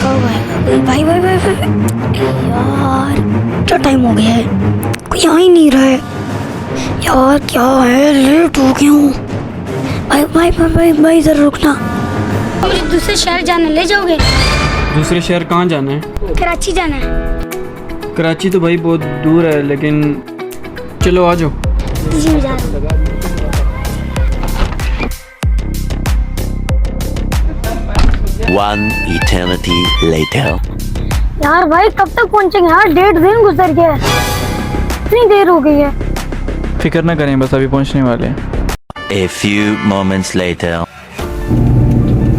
कब आएगा भाई? भाई भाई भाई यार क्या टाइम हो गया है, कोई आ ही नहीं रहा है यार। क्या है, लेट हो गया हूँ। भाई भाई भाई भाई भाई जरा रुकना, मुझे दूसरे शहर जाना, ले जाओगे? दूसरे शहर कहाँ जाना है? कराची जाना है। कराची तो भाई बहुत दूर है, लेकिन चलो आ जाओ। जी मैं जा रहा हूँ। One eternity later. यार भाई कब तक पहुंचेंगे यार, 1.5 दिन गुजर गया है, इतनी देर हो गई है। फिक्र ना करें, बस अभी पहुंचने वाले हैं। A few moments later.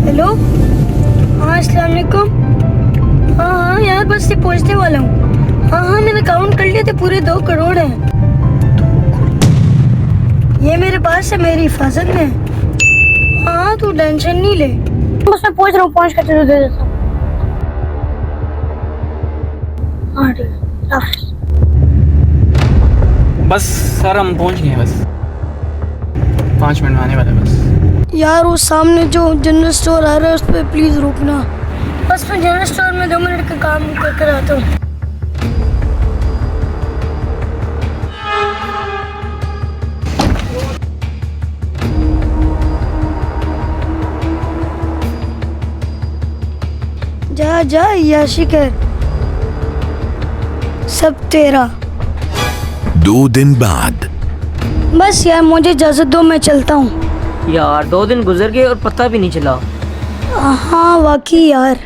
Hello, हाँ अस्सलाम वालेकुम। हाँ यार बस से पहुंचने वाला हूँ। हाँ मैंने काउंट कर लिए थे, पूरे 2 करोड़ हैं। ये मेरे पास है, मेरी हिफाजत में। हाँ तू टेंशन नहीं ले, बस मैं पहुंच रहा हूँ, पहुंच कर तुझे दे देता हूँ। हाँ ठीक है, बस सर हम पहुंच गए, बस 5 मिनट में आने वाले बस। यार वो सामने जो जनरल स्टोर आ रहा है उस पर प्लीज रुकना। बस मैं जनरल स्टोर में 2 मिनट का काम कर आता हूँ। जा जा याशी कर, सब तेरा। 2 दिन बाद। बस यार मुझे इजाजत दो, मैं चलता हूँ। यार 2 दिन गुजर गए और पता भी नहीं चला। हाँ वाकई यार।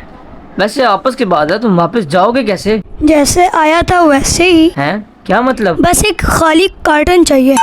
वैसे आपस की बात है, तुम वापस जाओगे कैसे? जैसे आया था वैसे ही। हैं? क्या मतलब? बस एक खाली कार्टन चाहिए।